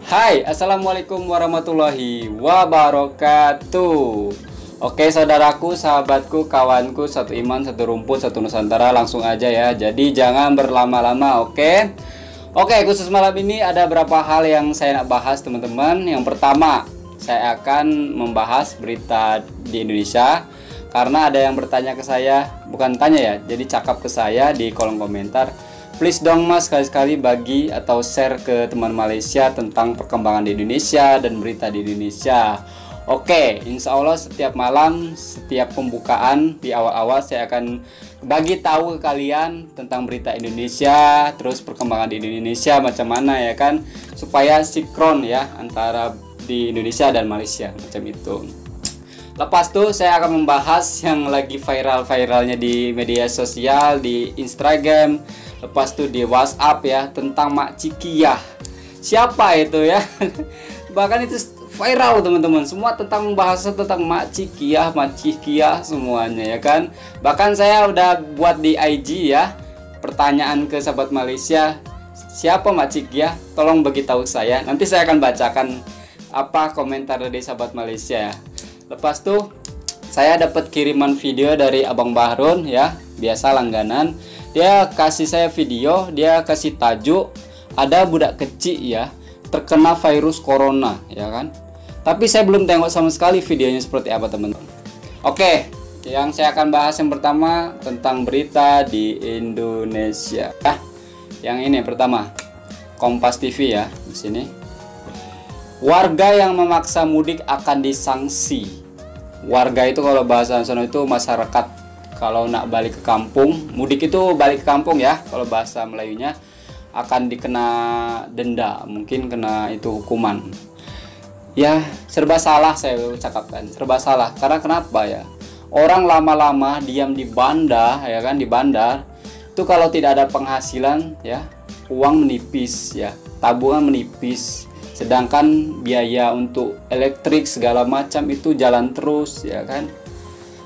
Hai, assalamualaikum warahmatullahi wabarakatuh. Oke, saudaraku, sahabatku, kawanku, satu iman, satu rumput, satu nusantara, langsung aja ya. Jadi jangan berlama-lama, oke? Oke, khusus malam ini ada beberapa hal yang saya nak bahas, teman-teman. Yang pertama, saya akan membahas berita di Indonesia karena ada yang bertanya ke saya, bukan tanya ya, jadi cakap ke saya di kolom komentar. Please dong mas, sekali-sekali bagi atau share ke teman Malaysia tentang perkembangan di Indonesia dan berita di Indonesia. Oke, insya Allah setiap malam, setiap pembukaan di awal-awal saya akan bagi tahu ke kalian tentang berita Indonesia, terus perkembangan di Indonesia macam mana ya kan, supaya sinkron ya antara di Indonesia dan Malaysia macam itu. Lepas itu saya akan membahas yang lagi viral-viralnya di media sosial, di Instagram, lepas itu di WhatsApp ya, tentang Mak Cikiyah. Siapa itu ya? Bahkan itu viral teman-teman, semua tentang membahas tentang Mak Cikiyah semuanya ya kan. Bahkan saya udah buat di IG ya, pertanyaan ke sahabat Malaysia, siapa Mak Cikiyah? Tolong beritahu saya. Nanti saya akan bacakan apa komentar dari sahabat Malaysia ya. Lepas tuh saya dapat kiriman video dari Abang Bahrun ya, biasa langganan. Dia kasih saya video, dia kasih tajuk ada budak kecil ya terkena virus corona ya kan. Tapi saya belum tengok sama sekali videonya seperti apa teman-teman. Oke, yang saya akan bahas yang pertama tentang berita di Indonesia. Yang ini pertama, Kompas TV ya di sini. Warga yang memaksa mudik akan disanksi. Warga itu kalau bahasa nasional itu masyarakat, kalau nak balik ke kampung, mudik itu balik ke kampung ya, kalau bahasa Melayunya akan dikena denda, mungkin kena itu hukuman. Ya, serba salah saya ucapkan, serba salah. Karena kenapa ya? Orang lama-lama diam di bandar ya kan, di bandar itu kalau tidak ada penghasilan ya, uang menipis ya, tabungan menipis. Sedangkan biaya untuk elektrik segala macam itu jalan terus ya kan.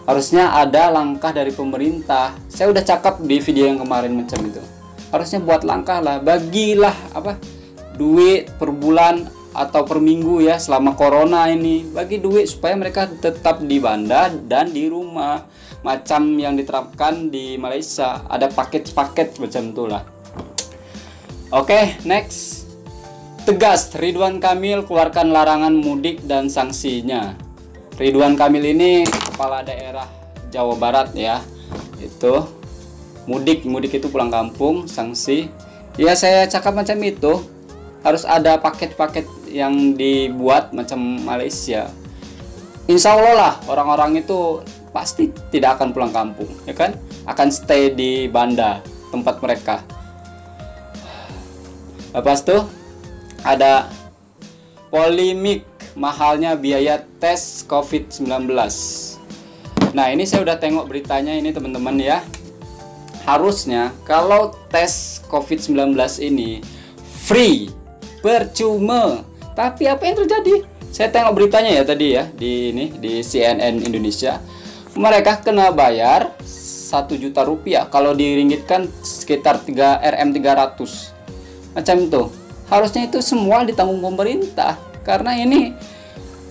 Harusnya ada langkah dari pemerintah. Saya udah cakap di video yang kemarin macam itu. Harusnya buat langkah lah, bagilah apa duit per bulan atau per minggu ya selama corona ini. Bagi duit supaya mereka tetap di bandar dan di rumah. Macam yang diterapkan di Malaysia, ada paket-paket macam itulah. Oke, next. Tegas, Ridwan Kamil keluarkan larangan mudik dan sanksinya. Ridwan Kamil ini kepala daerah Jawa Barat ya. Itu mudik itu pulang kampung, sanksi. Ya saya cakap macam itu. Harus ada paket-paket yang dibuat macam Malaysia. Insya Allah lah orang-orang itu pasti tidak akan pulang kampung, ya kan? Akan stay di bandar tempat mereka. Lepas itu ada polemik mahalnya biaya tes COVID-19. Nah ini saya udah tengok beritanya ini teman-teman ya. Harusnya kalau tes COVID-19 ini free, percuma. Tapi apa yang terjadi? Saya tengok beritanya ya tadi ya di ini di CNN Indonesia. Mereka kena bayar 1 juta rupiah. Kalau diringgitkan sekitar 3 300 macam itu. Harusnya itu semua ditanggung pemerintah karena ini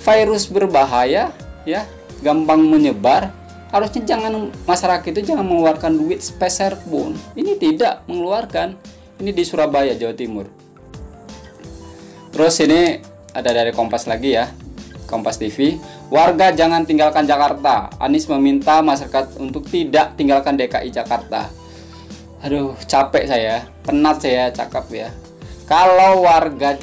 virus berbahaya ya, gampang menyebar. Harusnya masyarakat itu jangan mengeluarkan duit sepeser pun. Ini tidak mengeluarkan. Ini di Surabaya, Jawa Timur. Terus ini ada dari Kompas lagi ya, Kompas TV. Warga jangan tinggalkan Jakarta. Anies meminta masyarakat untuk tidak tinggalkan DKI Jakarta. Aduh, capek saya, penat saya cakap ya. Kalau warga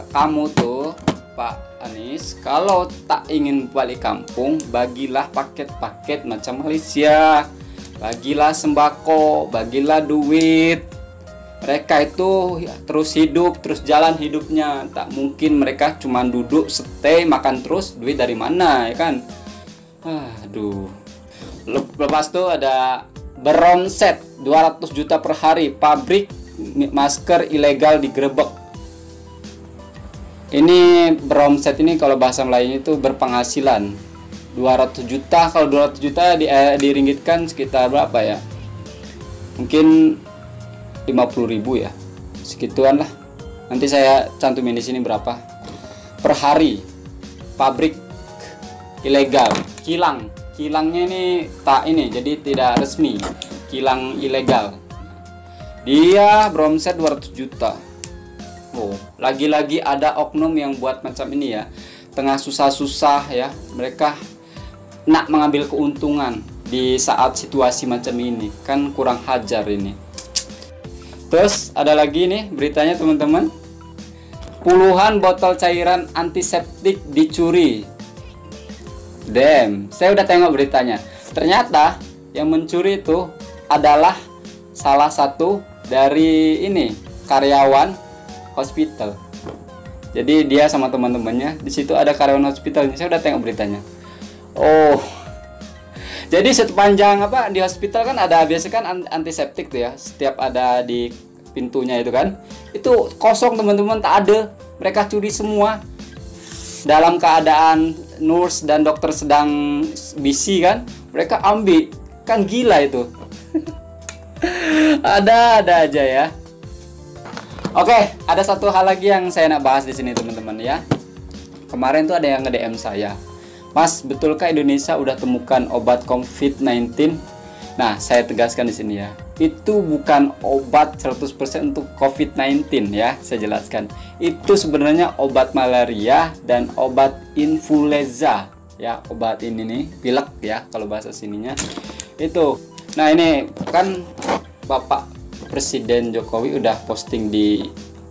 kamu tuh Pak Anies, kalau tak ingin balik kampung, bagilah paket-paket macam Malaysia, bagilah sembako, bagilah duit. Mereka itu ya, terus hidup, terus jalan hidupnya. Tak mungkin mereka cuma duduk, stay, makan terus, duit dari mana ya kan? Aduh. Lepas itu ada beromset 200 juta per hari, pabrik masker ilegal digerebek. Ini beromset ini kalau bahasa Melayu itu berpenghasilan 200 juta. Kalau 200 juta diringgitkan sekitar berapa ya? Mungkin 50.000 ya, segituan lah. Nanti saya cantumin di sini berapa per hari. Pabrik ilegal, kilangnya ini jadi tidak resmi, kilang ilegal. Dia beromset 200 juta. Oh, lagi-lagi ada oknum yang buat macam ini ya. Tengah susah-susah ya, mereka nak mengambil keuntungan di saat situasi macam ini, kan kurang hajar ini. Terus ada lagi nih beritanya teman-teman, puluhan botol cairan antiseptik dicuri. Damn, saya udah tengok beritanya. Ternyata yang mencuri itu adalah salah satu dari ini karyawan hospital. Jadi dia sama teman-temannya, di situ ada karyawan hospital. Saya udah tengok beritanya. Oh, jadi sepanjang di hospital kan ada biasa kan antiseptik tuh ya, setiap ada di pintunya itu kan, itu kosong teman-teman, tak ada. Mereka curi semua dalam keadaan nurse dan dokter sedang busy kan, mereka ambil, kan gila itu. ada aja ya. Oke, ada satu hal lagi yang saya nak bahas di sini teman-teman ya. Kemarin tuh ada yang nge-DM saya, Mas, betulkah Indonesia udah temukan obat COVID-19? Nah, saya tegaskan di sini ya, itu bukan obat 100% untuk COVID-19 ya, saya jelaskan. Itu sebenarnya obat malaria dan obat influenza ya, obat ini nih, pilek ya kalau bahasa sininya. Itu. Nah, ini kan Bapak Presiden Jokowi udah posting di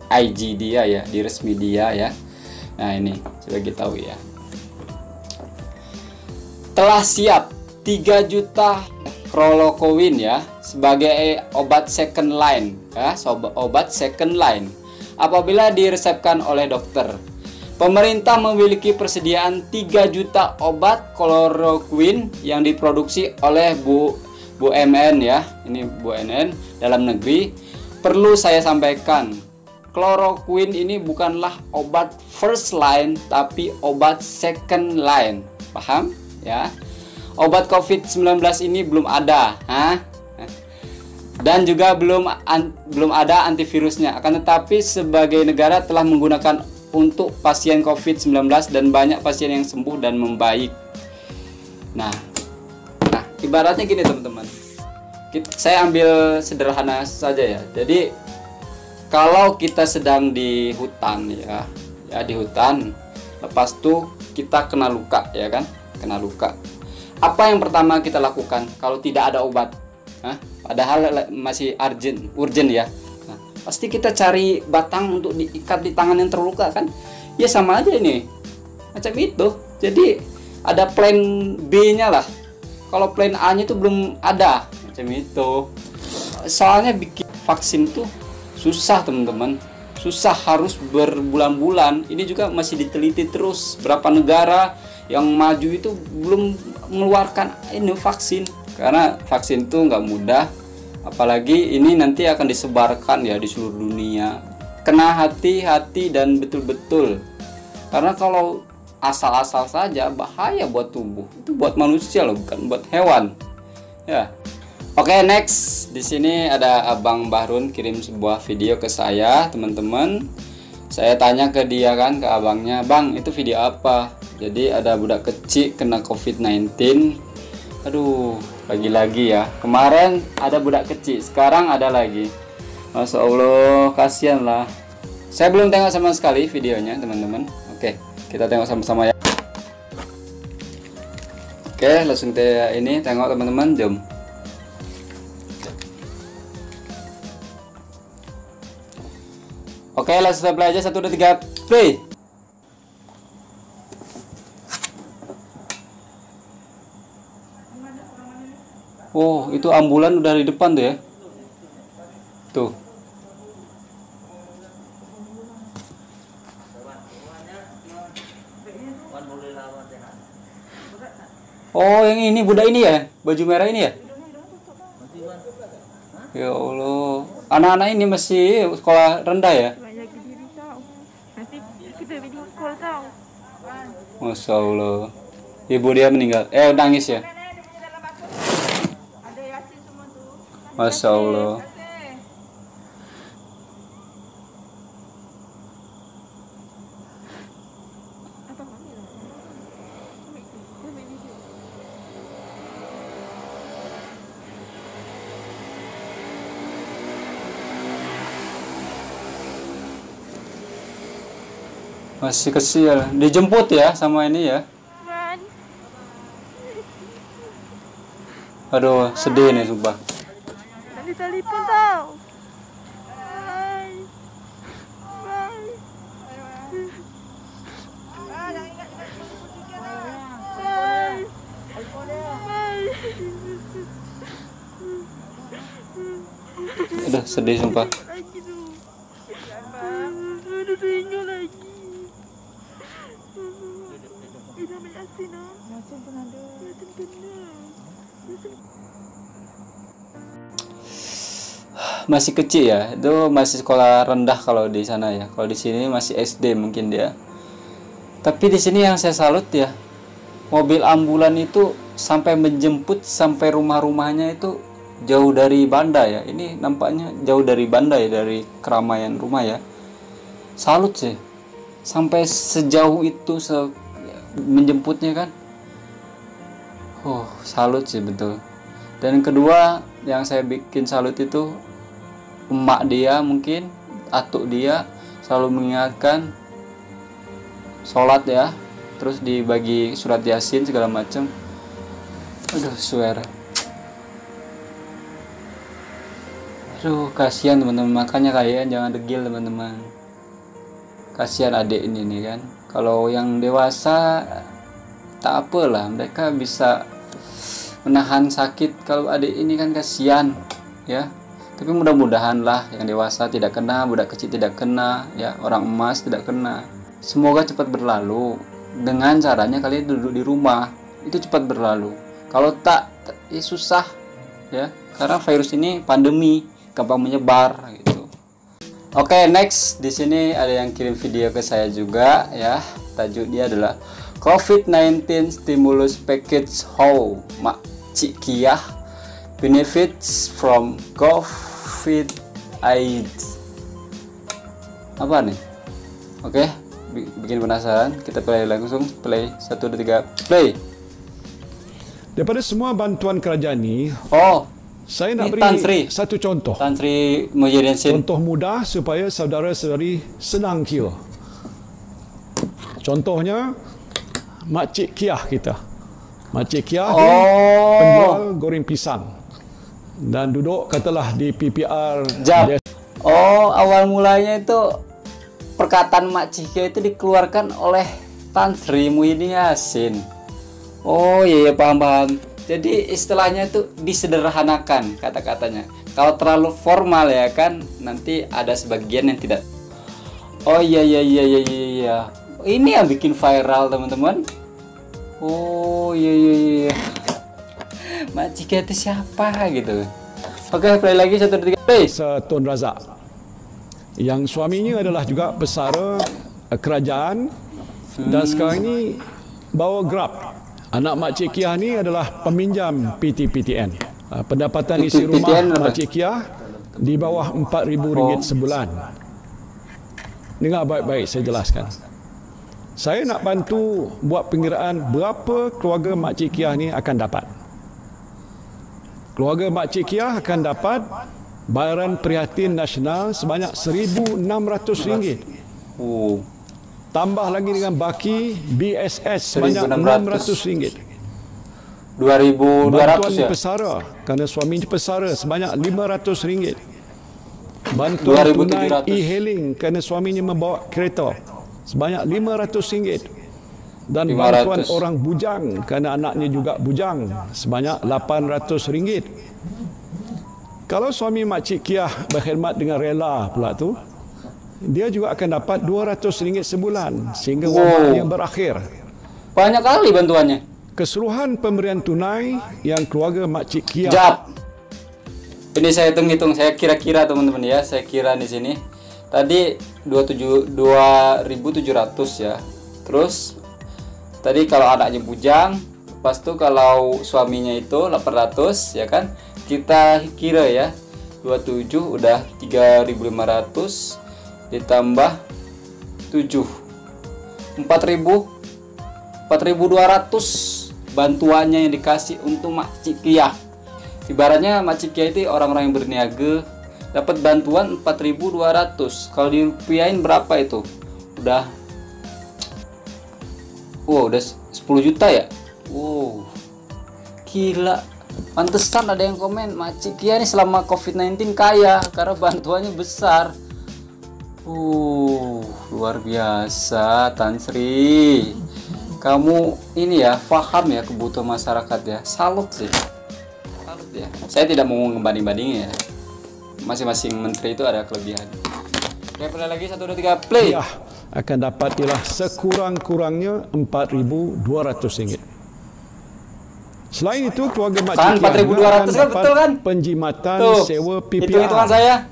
IG dia ya, di resmi dia ya. Nah, ini sebagai tahu ya. Telah siap 3 juta chloroquine ya sebagai obat second line ya, obat second line apabila diresepkan oleh dokter. Pemerintah memiliki persediaan 3 juta obat chloroquine yang diproduksi oleh BUMN ya. Ini BUMN dalam negeri. Perlu saya sampaikan, chloroquine ini bukanlah obat first line tapi obat second line. Paham? Ya, obat COVID-19 ini belum ada, dan juga belum ada antivirusnya. Akan tetapi sebagai negara telah menggunakan untuk pasien COVID-19 dan banyak pasien yang sembuh dan membaik. Nah, ibaratnya gini teman-teman. Saya ambil sederhana saja ya. Jadi kalau kita sedang di hutan ya di hutan, lepas tuh kita kena luka ya kan? Kena luka. Apa yang pertama kita lakukan kalau tidak ada obat? Padahal masih urgent ya. Nah, pasti kita cari batang untuk diikat di tangan yang terluka kan? Ya sama aja ini. Macam itu. Jadi ada plan B-nya lah. Kalau plan A-nya itu belum ada. Macam itu. Soalnya bikin vaksin tuh susah teman-teman. Susah, harus berbulan-bulan. Ini juga masih diteliti terus. Berapa negara yang maju itu belum mengeluarkan ini vaksin, karena vaksin itu nggak mudah, apalagi ini nanti akan disebarkan ya di seluruh dunia. Kena hati-hati dan betul-betul, karena kalau asal-asal saja bahaya buat tubuh, itu buat manusia loh, bukan buat hewan ya. Oke, next. Di sini ada Abang Bahrun kirim sebuah video ke saya teman-teman. Saya tanya ke dia kan, ke abangnya, Bang itu video apa? Jadi ada budak kecil kena COVID-19. Aduh, lagi-lagi ya. Kemarin ada budak kecil, sekarang ada lagi. Masya Allah, kasihan lah. Saya belum tengok sama sekali videonya teman-teman. Oke, kita tengok sama-sama ya. Oke, langsung ini tengok teman-teman, jom. Oke, langsung play aja. 1, 2, 3, play. Oh, itu ambulan udah di depan tuh ya. Tuh. Oh, yang ini budak ini ya? Baju merah ini ya? Ya Allah. Anak-anak ini masih sekolah rendah ya? Masya Allah. Ibu dia meninggal. Nangis ya? Masya Allah. Masih kecil. Dijemput ya sama ini ya. Man. Aduh, sedih nih sumpah. Nanti telepon tau. Bye. Bye. Bye. Bye. Aduh, sedih sumpah. Lagi tu. Udah tinggal lagi. Dah banyak asin ah. Asin pun ada. Asin kena. Masih kecil ya, itu masih sekolah rendah kalau di sana ya. Kalau di sini masih SD mungkin dia. Tapi di sini yang saya salut ya, mobil ambulan itu sampai menjemput sampai rumah-rumahnya itu jauh dari Banda ya. Ini nampaknya jauh dari Banda ya, dari keramaian rumah ya. Salut sih, sampai sejauh itu menjemputnya kan. Oh, salut sih betul. Dan kedua yang saya bikin salut itu emak dia, mungkin atuk dia selalu mengingatkan sholat ya, terus dibagi surat yasin segala macam. Aduh, swear. Aduh, kasihan teman-teman, makanya kalian jangan degil teman-teman. Kasihan adik ini nih kan. Kalau yang dewasa tak apalah, mereka bisa menahan sakit. Kalau adik ini kan kasihan ya. Tapi mudah-mudahan lah yang dewasa tidak kena, budak kecil tidak kena ya, orang emas tidak kena. Semoga cepat berlalu. Dengan caranya kalian duduk di rumah, itu cepat berlalu. Kalau tak ya susah ya, karena virus ini pandemi, gampang menyebar gitu. Oke, next di sini ada yang kirim video ke saya juga ya. Tajuk dia adalah COVID-19 Stimulus Package How Mak Cik Kiah Benefits from COVID-AIDS. Apa nih? Oke, bikin penasaran. Kita play langsung. Play 1, 2, 3 play. Daripada semua bantuan kerajaan ni, saya nak ini beri satu contoh. Tan Sri Muhyiddin Sin. Contoh mudah supaya saudara-saudari senang kira. Contohnya, Makcik Kiah kita. Makcik Kiah ni penjual goreng pisang. Dan duduk katalah di PPR. Awal mulanya itu perkataan Makcik Kiah itu dikeluarkan oleh Tan Sri Muhyiddin Yassin. Oh iya, paham. Jadi istilahnya itu disederhanakan kata-katanya. Kalau terlalu formal ya kan, nanti ada sebagian yang tidak. Oh iya. Ini yang bikin viral teman-teman. Oh iya. Makcik Kiah itu siapa gitu. Oke, play lagi 1, 2, 3 play. Tun Razak, yang suaminya adalah juga pesara kerajaan dan sekarang ini bawa Grab. Anak Makcik Kiah ni adalah peminjam PTPTN. Pendapatan isi rumah Makcik Kiah di bawah RM4,000 sebulan. Dengar baik-baik saya jelaskan. Saya nak bantu buat pengiraan berapa keluarga Makcik Kiah ni akan dapat. Keluarga Makcik Kiah akan dapat bayaran prihatin nasional sebanyak RM1,600. Tambah lagi dengan baki BSS sebanyak RM600. 2.200 bantuan ya? pesara, kerana suami pesara sebanyak RM500. Bantuan tunai e-hailing kerana suaminya membawa kereta sebanyak RM500. Dan bantuan orang bujang kerana anaknya juga bujang sebanyak RM800. Kalau suami Makcik Kiah berkhidmat dengan rela pula tu, dia juga akan dapat RM200 sebulan sehingga wabaknya berakhir. Banyak kali bantuannya. Keseluruhan pemberian tunai yang keluarga Makcik Kiah. Ini saya hitung-hitung, saya kira-kira teman-teman ya, saya kira di sini. Tadi 2.700 ya. Terus tadi kalau anaknya bujang, pas tuh kalau suaminya itu 800 ya kan. Kita kira ya, 27 udah 3.500 ditambah 7 4.200 bantuannya yang dikasih untuk Makcik Kiah. Ibaratnya Makcik Kiah itu orang-orang yang berniaga dapat bantuan 4.200. Kalau dirupiahin berapa itu? Udah Wow, udah 10 juta ya. Wow, gila. Pantesan ada yang komen, Makcik Kia nih selama COVID-19 kaya karena bantuannya besar. Luar biasa, Tan Sri. Kamu ini ya, paham ya kebutuhan masyarakat ya. Salut sih. Salut ya. Saya tidak mau ngebanding-bandingin ya. Masing-masing menteri itu ada kelebihan. Oke, play lagi 1 2 3 play. Ya, akan dapat ialah sekurang-kurangnya RM4.200. Selain itu, keluarga Makcik Kan 4.200 kan, betul kan? Penjimatan Tuh, sewa PPR hitung-hitungan saya.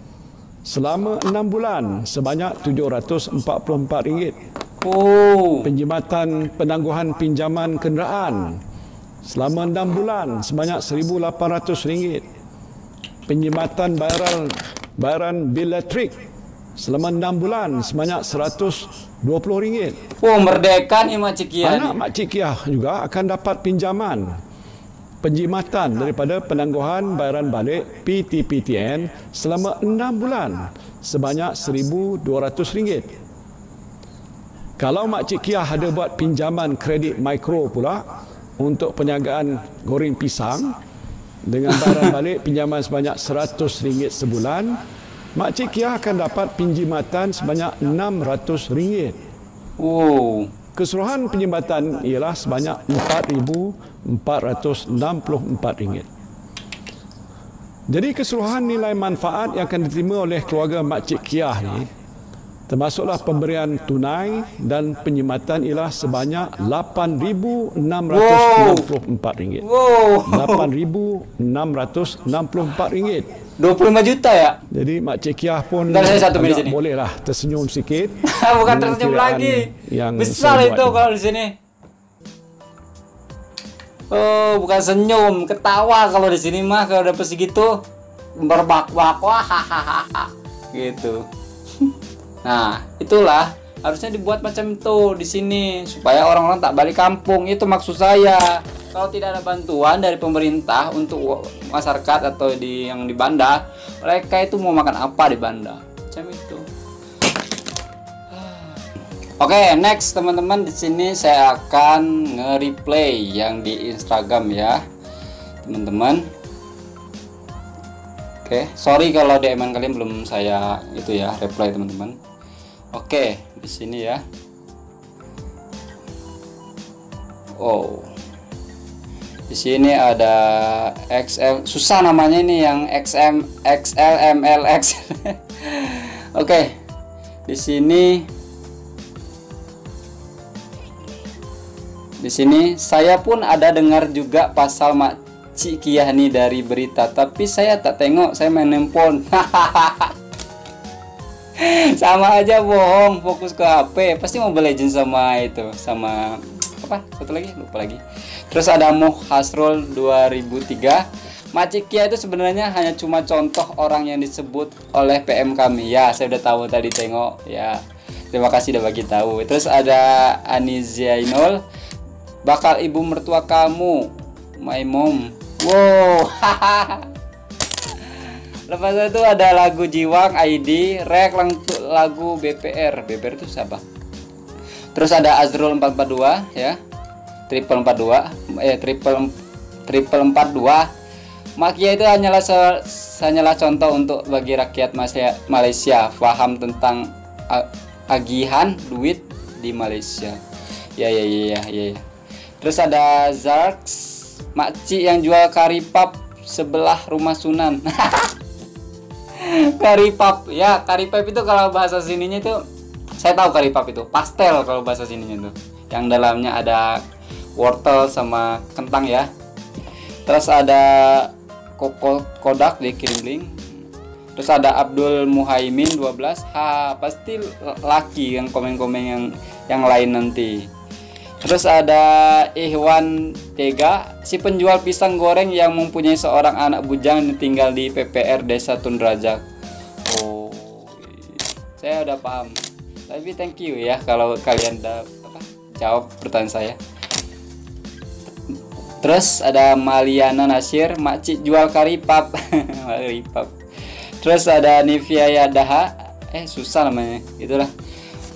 selama 6 bulan sebanyak RM744. Penjimatan penangguhan pinjaman kenderaan selama 6 bulan sebanyak RM1,800. Penjimatan bayaran bil elektrik selama 6 bulan sebanyak RM120. Merdeka nih Makcik Kia Anak nih. Makcik Kia juga akan dapat pinjaman penjimatan daripada penangguhan bayaran balik PTPTN selama 6 bulan sebanyak RM1,200. Kalau Makcik Kia ada buat pinjaman kredit mikro pula untuk perniagaan goreng pisang dengan bayaran balik pinjaman sebanyak RM100 sebulan, Makcik Kia akan dapat pinjimatan sebanyak RM600. Keseluruhan penjimatan ialah sebanyak RM4.464. Jadi keseluruhan nilai manfaat yang akan diterima oleh keluarga Makcik Kia ni, termasuklah pemberian tunai dan penjimatan ialah sebanyak RM8.664. RM8.664. 25 juta ya? Jadi Makcik Kia pun bolehlah tersenyum sikit. Bukan tersenyum lagi. Besar itu kalau di sini. Bukan senyum, ketawa kalau di sini mah kalau dapat segitu berbak-bak gitu. Nah, itulah harusnya dibuat macam itu di sini supaya orang-orang tak balik kampung. Itu maksud saya. Kalau tidak ada bantuan dari pemerintah untuk masyarakat atau yang di Banda, mereka itu mau makan apa di Banda? Macam itu. Oke, next teman-teman, di sini saya akan nge-replay yang di Instagram ya, teman-teman. Oke, sorry kalau DM kalian belum saya itu ya reply teman-teman. Oke, di sini ya. Di sini ada XL, susah namanya ini yang XM, XL, ML, X. Oke, di sini saya pun ada dengar juga pasal Makcik Kia nih dari berita, tapi saya tak tengok, saya main handphone. Sama aja bohong, fokus ke HP. Pasti Mobile Legends sama itu, sama apa? Satu lagi, lupa lagi. Terus ada Hasrul 2003. Makcik Kia itu sebenarnya hanya cuma contoh orang yang disebut oleh PM kami. Ya, saya udah tahu tadi, tengok ya. Terima kasih udah bagi tahu. Terus ada Aniziainol, bakal ibu mertua kamu, my mom. Lepas itu ada lagu Jiwang ID, Rek lagu BPR. BPR itu siapa? Terus ada Azrul 442 ya. Triple 42. Makia itu hanyalah contoh untuk bagi rakyat Malaysia paham tentang agihan duit di Malaysia. Ya. Terus ada Zarks, makcik yang jual karipap sebelah rumah Sunan. Karipap ya, karipap itu kalau bahasa sininya itu, saya tahu karipap itu pastel kalau bahasa sininya itu, yang dalamnya ada wortel sama kentang ya. Terus ada Kodak dikirim link. Terus ada Abdul Muhaimin 12. Pasti laki yang komen-komen yang lain nanti. Terus ada Ihwan Tega, si penjual pisang goreng yang mempunyai seorang anak bujang yang tinggal di PPR Desa Tundrajak. Saya udah paham. Tapi thank you ya kalau kalian udah jawab pertanyaan saya. Terus ada Maliana Nasir, makcik jual karipap. Karipap. Terus ada Nivia Yadaha, susah namanya, itulah.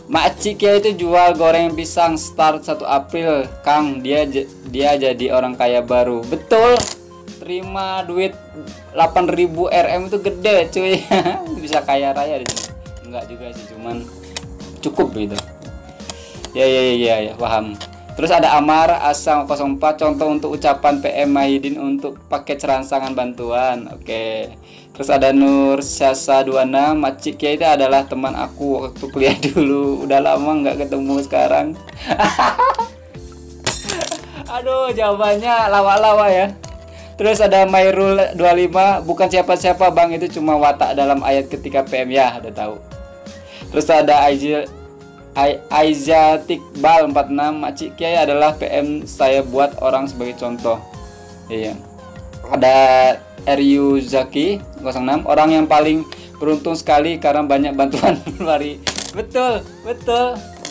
Makcik ya itu jual goreng pisang start 1 April Kang, dia jadi orang kaya baru. Betul, terima duit 8.000 RM itu gede cuy. Bisa kaya raya di sini. Enggak juga sih, cuman cukup gitu. Ya, paham. Terus ada Amar Asam 04, contoh untuk ucapan PM Mahidin untuk paket rangsangan bantuan. Oke. Terus ada Nur Syasa 26, Makcik Kia itu adalah teman aku waktu kuliah dulu. Udah lama nggak ketemu sekarang. Aduh, jawabannya lawa-lawa ya. Terus ada Mairul 25, bukan siapa-siapa bang, itu cuma watak dalam ayat ketika PM ya, udah tahu. Terus ada Aiza Tikbal 46, Makcik Kiai adalah PM saya buat orang sebagai contoh. Iya. Ada RU Zaki 06, orang yang paling beruntung sekali karena banyak bantuan dari. Betul.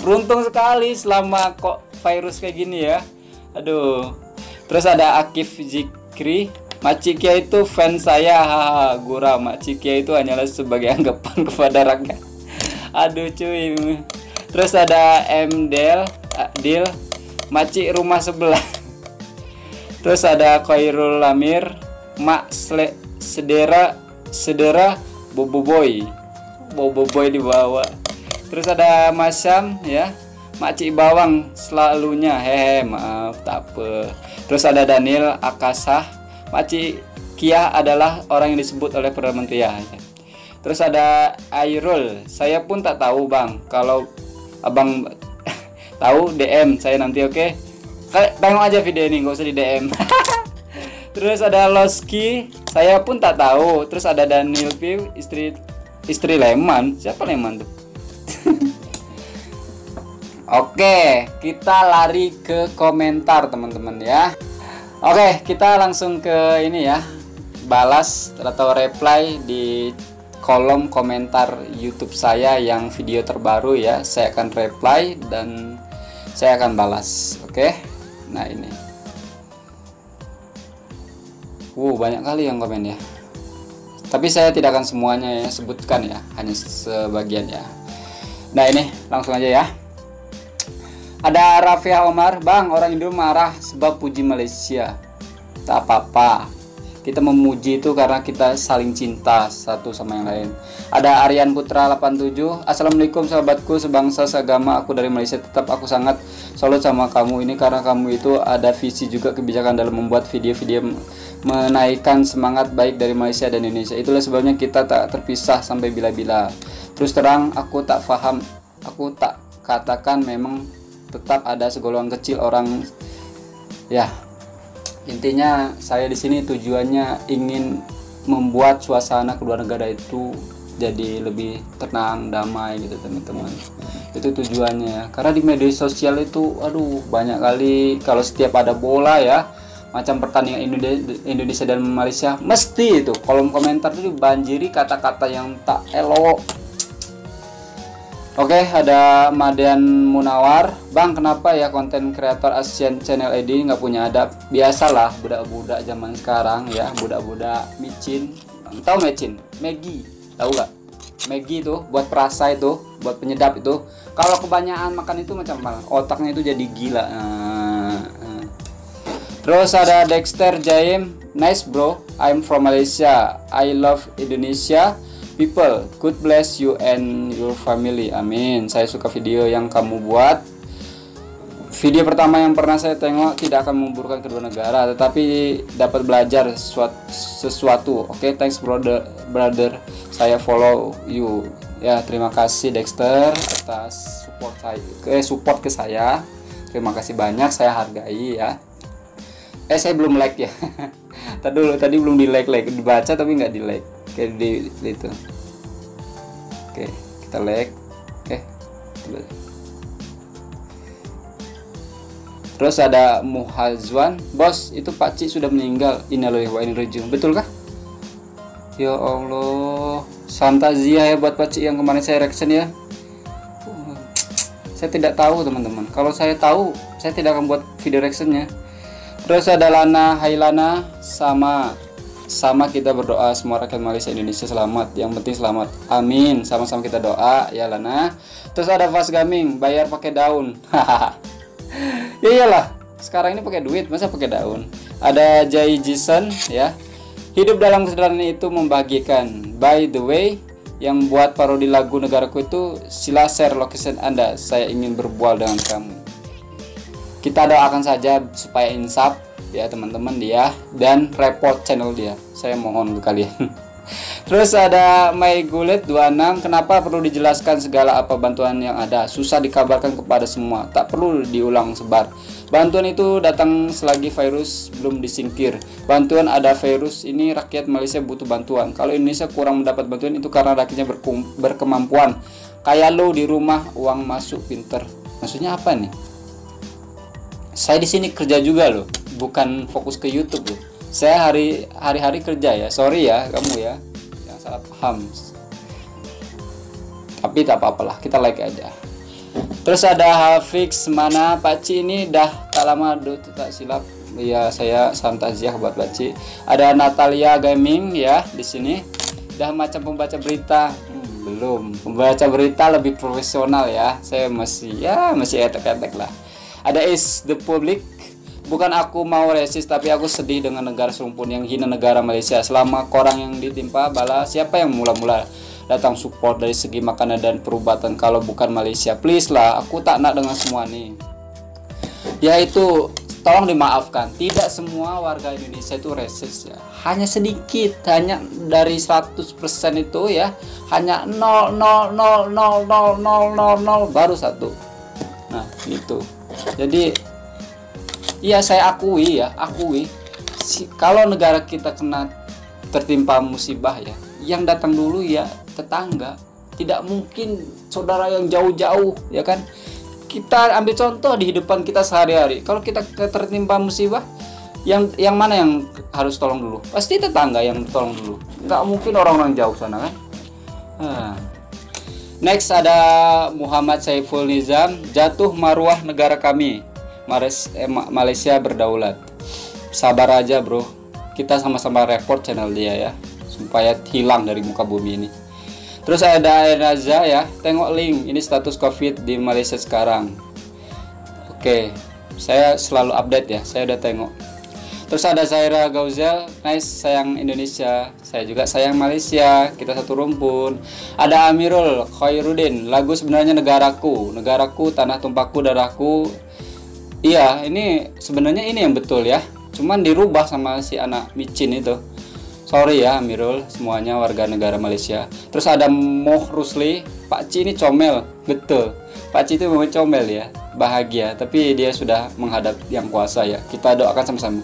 Beruntung sekali selama kok virus kayak gini ya. Aduh. Terus ada Akif Zikri, Makcik Kiai itu fans saya, haha, gurau. Makcik Kiai itu hanyalah sebagai anggapan kepada rakyat. Aduh cuy. Terus ada Dil, Makcik rumah sebelah. Terus ada Khairul Lamir, Mak sedera Boboiboy di bawah. Terus ada Masam ya, Makcik bawang selalunya, maaf tak apa. Terus ada Daniel Akasah, Makcik Kia adalah orang yang disebut oleh Perdana Menteri ya. Terus ada Airul, saya pun tak tahu bang, kalau abang tahu DM saya nanti, oke? Tengok aja video ini, nggak usah di DM. Terus ada Loski, saya pun tak tahu. Terus ada Daniel Piu, istri Leman. Siapa Leman tuh? Oke, kita lari ke komentar teman-teman ya. Oke, kita langsung ke ini ya, balas atau reply di kolom komentar YouTube saya yang video terbaru ya. Saya akan reply dan saya akan balas. Oke. Nah ini, banyak kali yang komen ya. Tapi saya tidak akan semuanya ya sebutkan ya, hanya sebagian ya. Nah ini langsung aja ya. Ada Rafia Omar, bang, orang Indo marah sebab puji Malaysia. Tak apa-apa, kita memuji itu karena kita saling cinta satu sama yang lain. Ada Aryan Putra 87, assalamualaikum sahabatku sebangsa seagama, aku dari Malaysia, tetap aku sangat salut sama kamu ini karena kamu itu ada visi juga kebijakan dalam membuat video-video menaikkan semangat baik dari Malaysia dan Indonesia. Itulah sebabnya kita tak terpisah sampai bila-bila. Terus terang aku tak paham, aku tak katakan, memang tetap ada segolongan kecil orang ya. Intinya saya di sini tujuannya ingin membuat suasana kedua negara itu jadi lebih tenang, damai gitu teman-teman. Itu tujuannya. Karena di media sosial itu aduh banyak kali kalau setiap ada bola ya, macam pertandingan Indonesia dan Malaysia, mesti itu kolom komentar itu dibanjiri kata-kata yang tak elok. Oke, ada Madian Munawar, bang, kenapa ya konten kreator Asian Channel ID nggak punya adab? Biasalah budak-budak zaman sekarang ya, budak-budak micin. Tahu micin? Maggi, tahu nggak? Maggi itu buat perasa, itu buat penyedap itu. Kalau kebanyakan makan itu macam apa? Otaknya itu jadi gila. Terus ada Dexter Jaim, nice bro, I'm from Malaysia, I love Indonesia people, God bless you and your family, amin. Saya suka video yang kamu buat. Video pertama yang pernah saya tengok tidak akan memburukkan kedua negara, tetapi dapat belajar sesuatu. Oke, thanks brother, saya follow you ya. Terima kasih Dexter atas support ke saya. Terima kasih banyak, saya hargai ya. Saya belum like ya. Tadi belum di like, dibaca tapi nggak di like. Kayak di itu. Oke, kita like. Oke. Terus ada Muhazwan, bos, itu Pak Cik sudah meninggal. Innalillahi wa inna ilaihi raji'un. Betul kah? Ya Allah, fantazia ya buat Pak Cik yang kemarin saya reaction ya. Saya tidak tahu teman-teman. Kalau saya tahu, saya tidak akan buat video reactionnya. Terus ada Lana Hailana sama sama kita berdoa semua rakyat Malaysia Indonesia selamat. Yang penting selamat. Amin. Sama-sama kita doa ya Lana. Terus ada Fast Gaming, bayar pakai daun. Ya iyalah. Sekarang ini pakai duit, masa pakai daun. Ada Jai Jason ya. Hidup dalam kesederhanaan itu membahagiakan. By the way, yang buat parodi lagu negaraku itu sila share location Anda. Saya ingin berbual dengan kamu. Kita doakan saja supaya insaf ya teman-teman dia, dan report channel dia. Saya mohon ke kalian. Terus ada Gulet 26, kenapa perlu dijelaskan segala apa bantuan yang ada? Susah dikabarkan kepada semua, tak perlu diulang sebar. Bantuan itu datang selagi virus belum disingkir. Bantuan ada virus ini, rakyat Malaysia butuh bantuan. Kalau Indonesia kurang mendapat bantuan itu karena rakyatnya berkemampuan. Kayak lo di rumah uang masuk pinter. Maksudnya apa nih? Saya di sini kerja juga loh, bukan fokus ke YouTube loh. Saya hari-hari kerja ya. Sorry ya kamu ya, jangan salah paham. Tapi tak apa-apalah, kita like aja. Terus ada Hafiz mana Pak Ci ini dah tak lama tak silap. Ya saya salam takziah buat Pak Ci. Ada Natalia Gaming ya di sini. Dah macam pembaca berita. Belum. Pembaca berita lebih profesional ya. Saya masih etek-etek lah. Ada Is the Public. Bukan aku mau resis, tapi aku sedih dengan negara serumpun yang hina negara Malaysia. Selama korang yang ditimpa bala, siapa yang mula-mula datang support dari segi makanan dan perubatan kalau bukan Malaysia? Please lah, aku tak nak dengan semua nih. Ya itu, tolong dimaafkan. Tidak semua warga Indonesia itu resis ya. Hanya sedikit, hanya dari 100% itu ya, hanya 0,0000000 baru satu. Nah, itu. Jadi iya saya akui kalau negara kita tertimpa musibah ya, yang datang dulu ya tetangga. Tidak mungkin saudara yang jauh-jauh ya kan. Kita ambil contoh di hidupan kita sehari-hari. Kalau kita tertimpa musibah, yang mana yang harus tolong dulu? Pasti tetangga yang tolong dulu. Nggak mungkin orang-orang jauh sana kan. Next ada Muhammad Saiful Nizam, jatuh maruah negara kami. Malaysia berdaulat. Sabar aja bro, kita sama-sama report channel dia ya, supaya hilang dari muka bumi ini. Terus ada Enaza ya, tengok link ini status COVID di Malaysia sekarang. Oke, saya selalu update ya, saya udah tengok. Terus ada Zaira Gauzel, nice, sayang Indonesia. Saya juga sayang Malaysia, kita satu rumpun. Ada Amirul Khairuddin, lagu sebenarnya negaraku, negaraku, tanah tumpahku, darahku. Iya, ini sebenarnya ini yang betul ya. Cuman dirubah sama si anak micin itu. Sorry ya Amirul, semuanya warga negara Malaysia. Terus ada Moh Rusli, Pak Ci ini comel, betul. Pak Ci itu memang comel ya, bahagia. Tapi dia sudah menghadap yang kuasa ya. Kita doakan sama-sama.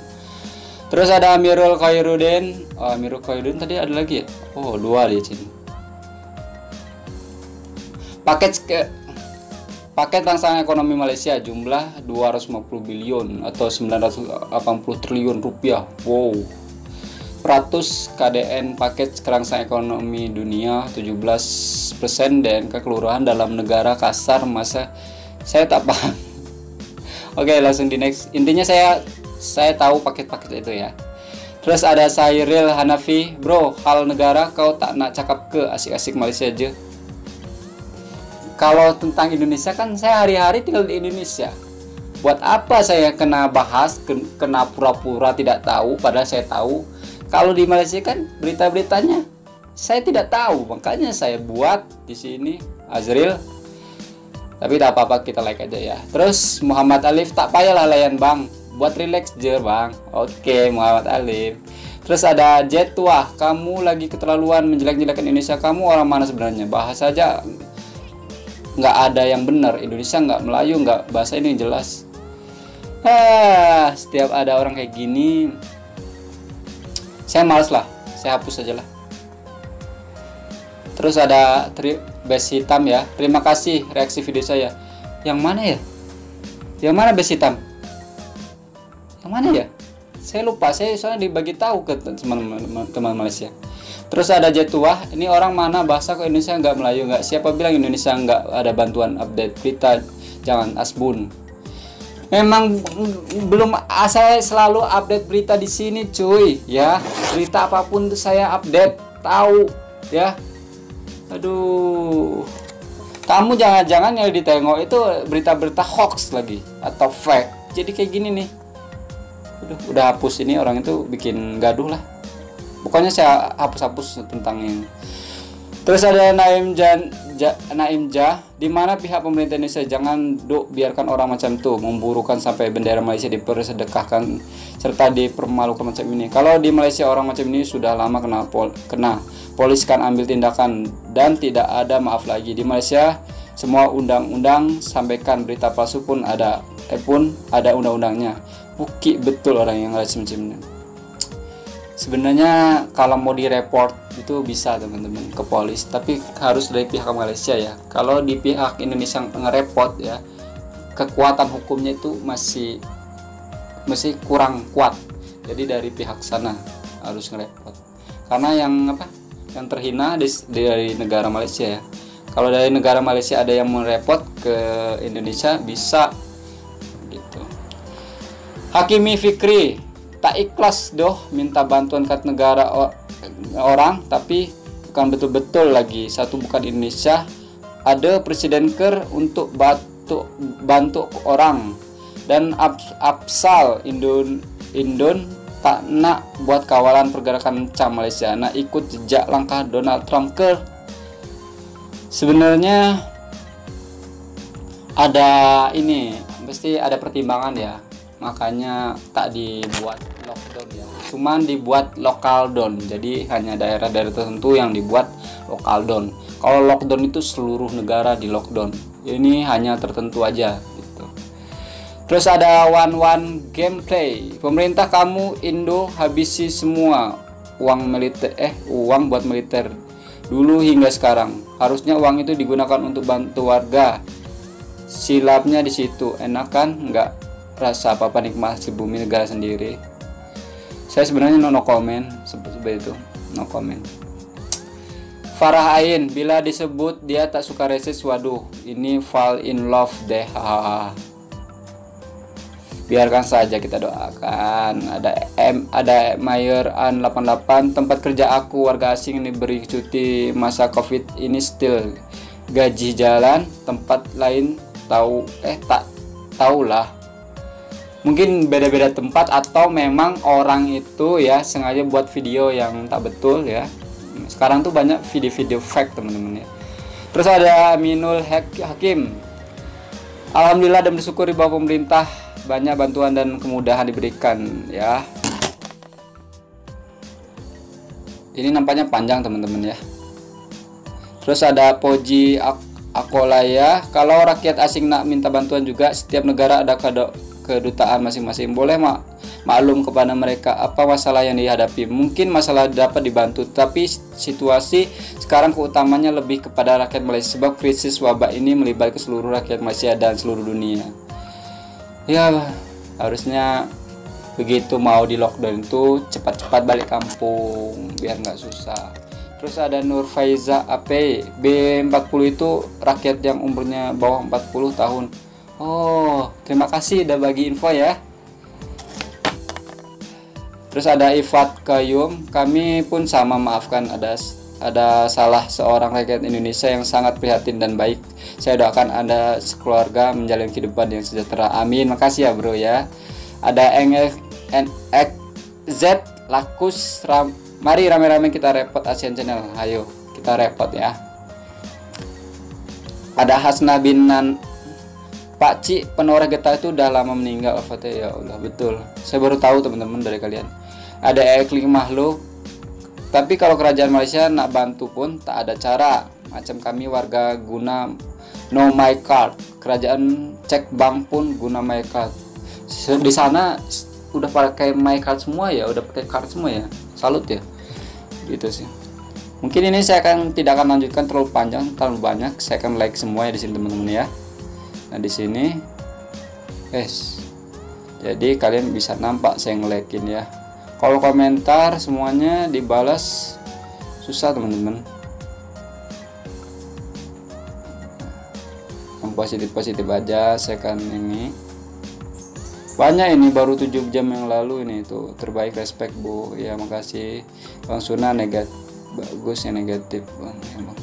Terus ada Amirul Khairuddin. Oh, Amirul Khairuddin tadi ada lagi ya? Oh, dua dia sini. Paket rangsangan ekonomi Malaysia jumlah 250 bilion atau 980 triliun rupiah. Wow. 100 KDN paket rangsangan ekonomi dunia, 17% DNK kelurahan dalam negara kasar masa saya tak paham. Oke, langsung di next. Intinya saya tahu paket-paket itu ya. Terus ada Sairil Hanafi, bro, hal negara kau tak nak cakap ke, asik-asik Malaysia aja. Kalau tentang Indonesia kan saya hari-hari tinggal di Indonesia. Buat apa saya kena bahas, kena pura-pura tidak tahu, padahal saya tahu. Kalau di Malaysia kan berita-beritanya saya tidak tahu, makanya saya buat di sini Azril. Tapi tak apa-apa, kita like aja ya. Terus Muhammad Alif, tak payahlah layan bang, buat relax je bang. Oke Muhammad Alif. Terus ada Jet, wah kamu lagi keterlaluan menjelek-jelekan Indonesia. Kamu orang mana sebenarnya? Bahas aja nggak ada yang benar. Indonesia nggak Melayu, nggak bahasa ini jelas. Setiap ada orang kayak gini, saya males lah, saya hapus aja lah. Terus ada base hitam ya, terima kasih reaksi video saya. Yang mana ya? Yang mana base hitam? Yang mana ya? Saya lupa, saya soalnya dibagi tahu ke teman Malaysia. Terus ada Jetuah, ini orang mana bahasa kok Indonesia nggak Melayu nggak? Siapa bilang Indonesia nggak ada bantuan update berita? Jangan asbun. Memang belum, saya selalu update berita di sini cuy ya. Berita apapun tuh saya update, tahu ya. Aduh. Kamu jangan-jangan yang ditengok itu berita-berita hoax lagi atau fake. Jadi kayak gini nih. Udah hapus ini, orang itu bikin gaduh lah. Pokoknya saya hapus-hapus tentang ini. Terus ada Naim Jah, di mana pihak pemerintah Indonesia jangan biarkan orang macam itu memburukan sampai bendera Malaysia dipersedekahkan serta dipermalukan macam ini. Kalau di Malaysia orang macam ini sudah lama kena polis kan ambil tindakan dan tidak ada maaf lagi. Di Malaysia semua undang-undang sampaikan, berita palsu pun ada undang-undangnya. Bukti betul orang yang macam ini. Sebenarnya kalau mau direport itu bisa teman-teman ke polis, tapi harus dari pihak Malaysia ya. Kalau di pihak Indonesia ngereport ya, kekuatan hukumnya itu masih kurang kuat. Jadi dari pihak sana harus ngereport. Karena yang terhina dari negara Malaysia ya. Kalau dari negara Malaysia ada yang mereport ke Indonesia bisa gitu. Hakimi Fikri, tak ikhlas doh minta bantuan ke negara orang tapi bukan betul-betul lagi. Satu bukan Indonesia, ada presiden ker untuk bantu orang dan Absal Indon tak nak buat kawalan pergerakan cam Malaysia, nak ikut jejak langkah Donald Trump ker. Sebenarnya ada ini, mesti ada pertimbangan ya. Makanya tak dibuat lockdown ya, cuman dibuat local down. Jadi hanya daerah-daerah tertentu yang dibuat local down. Kalau lockdown itu seluruh negara di lockdown, ini hanya tertentu aja gitu. Terus ada one gameplay, pemerintah kamu Indo habisi semua uang buat militer dulu hingga sekarang. Harusnya uang itu digunakan untuk bantu warga. Silapnya di situ, enak kan nggak rasa apa-apa nikmati bumi negara sendiri. Saya sebenarnya no comment seperti itu, no comment. Farah Ain, bila disebut dia tak suka reses, waduh ini fall in love deh. Biarkan saja, kita doakan. Ada Mayer An 88, tempat kerja aku warga asing ini beri cuti masa Covid ini still gaji jalan, tempat lain tak tahulah. Mungkin beda-beda tempat atau memang orang itu ya sengaja buat video yang tak betul ya. Sekarang tuh banyak video-video fake teman-teman ya. Terus ada Aminul Hakim, alhamdulillah dan bersyukuri bahwa pemerintah banyak bantuan dan kemudahan diberikan ya. Ini nampaknya panjang teman-teman ya. Terus ada Poji Akolaya, kalau rakyat asing nak minta bantuan juga setiap negara ada kedutaan masing-masing, boleh maklum kepada mereka apa masalah yang dihadapi. Mungkin masalah dapat dibantu, tapi situasi sekarang keutamanya lebih kepada rakyat Malaysia sebab krisis wabah ini melibatkan seluruh rakyat Malaysia dan seluruh dunia. Ya harusnya begitu mau di lockdown itu cepat-cepat balik kampung biar nggak susah. Terus ada Nur Faiza AP, B40 itu rakyat yang umurnya bawah 40 tahun. Oh, terima kasih udah bagi info ya. Terus ada Ifat Kayum, kami pun sama, maafkan ada salah seorang rakyat Indonesia yang sangat prihatin dan baik. Saya doakan Anda sekeluarga menjalani kehidupan yang sejahtera. Amin. Makasih ya bro ya. Ada NXZ Lakus mari rame-rame kita repot Asian Channel. Ayo kita repot ya. Ada Hasna Binan, Pak Cik penoreh getah itu udah lama meninggal. Ya Allah, betul. Saya baru tahu teman-teman dari kalian. Ada Ekling Makhluk. Tapi kalau kerajaan Malaysia nak bantu pun tak ada cara. Macam kami warga guna no my card. Kerajaan cek bank pun guna my card. Di sana udah pakai my card semua ya, udah pakai card semua ya. Salut ya. Gitu sih. Mungkin ini saya tidak akan lanjutkan terlalu panjang, terlalu banyak. Saya akan like semua ya di sini teman-teman ya. Nah di sini, jadi kalian bisa nampak saya nge-like-in ya. Kalau komentar semuanya dibalas susah teman-teman. Yang positif-positif aja saya akan ini. Banyak ini baru 7 jam yang lalu ini tuh. Terbaik, respect Bu. Ya makasih. Bang Suna negatif, bagus ya negatif Bang. Emang.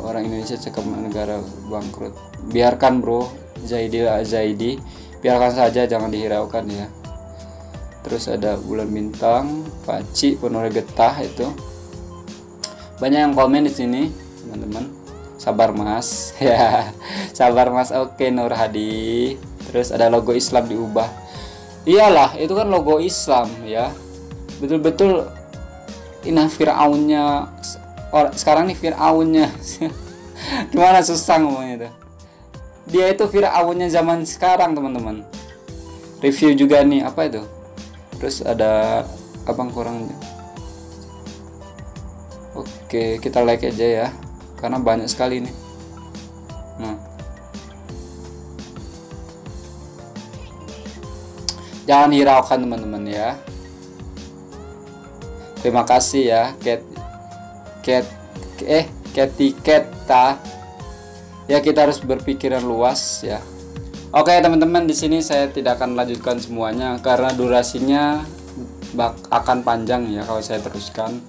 Orang Indonesia cakap negara bangkrut. Biarkan Bro, Zaidi, biarkan saja, jangan dihiraukan ya. Terus ada Bulan Bintang, Paci, penuh getah itu. Banyak yang komen di sini, teman-teman. Sabar Mas. Ya, sabar Mas. Oke, Nur Hadi. Terus ada logo Islam diubah. Iyalah, itu kan logo Islam ya. Betul-betul ini Fir'aunnya sekarang nih, Fir'aunnya. Gimana susah ngomongnya itu. Dia itu Fir'aunnya zaman sekarang, teman-teman. Review juga nih, apa itu? Terus ada abang kurangnya. Oke, kita like aja ya. Karena banyak sekali nih. Nah. Jangan hiraukan teman-teman ya. Terima kasih ya Keta. Ya kita harus berpikiran luas ya. Oke teman-teman, di sini saya tidak akan lanjutkan semuanya karena durasinya akan panjang ya kalau saya teruskan.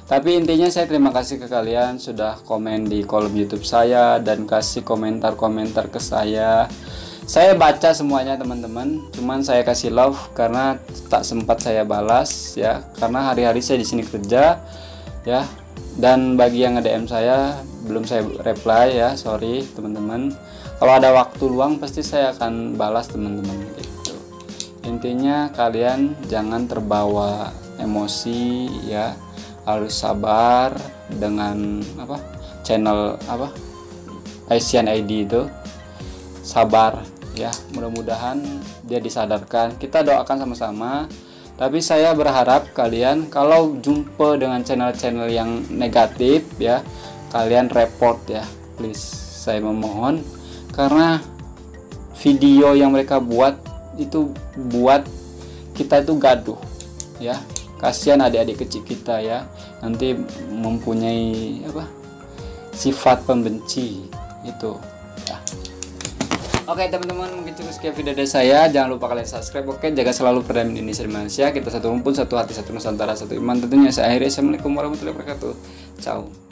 Tapi intinya saya terima kasih ke kalian sudah komen di kolom YouTube saya dan kasih komentar-komentar ke saya. Saya baca semuanya teman-teman, cuman saya kasih love karena tak sempat saya balas ya, karena hari-hari saya di sini kerja ya. Dan bagi yang nge-DM saya belum saya reply ya, sorry teman-teman. Kalau ada waktu luang pasti saya akan balas teman-teman gitu. Intinya kalian jangan terbawa emosi ya, harus sabar dengan channel Asian ID itu, sabar ya, mudah-mudahan dia disadarkan. Kita doakan sama-sama. Tapi saya berharap kalian kalau jumpa dengan channel-channel yang negatif ya, kalian report ya, please, saya memohon. Karena video yang mereka buat itu buat kita itu gaduh ya. Kasihan adik-adik kecil kita ya, nanti mempunyai sifat pembenci itu ya. Oke teman-teman, mungkin cukup sekian video dari saya. Jangan lupa kalian subscribe. Oke, jaga selalu perdamaian Indonesia dan Malaysia. Kita satu rumpun, satu hati, satu Nusantara, satu iman tentunya. Saya akhiri. Assalamualaikum warahmatullahi wabarakatuh. Ciao.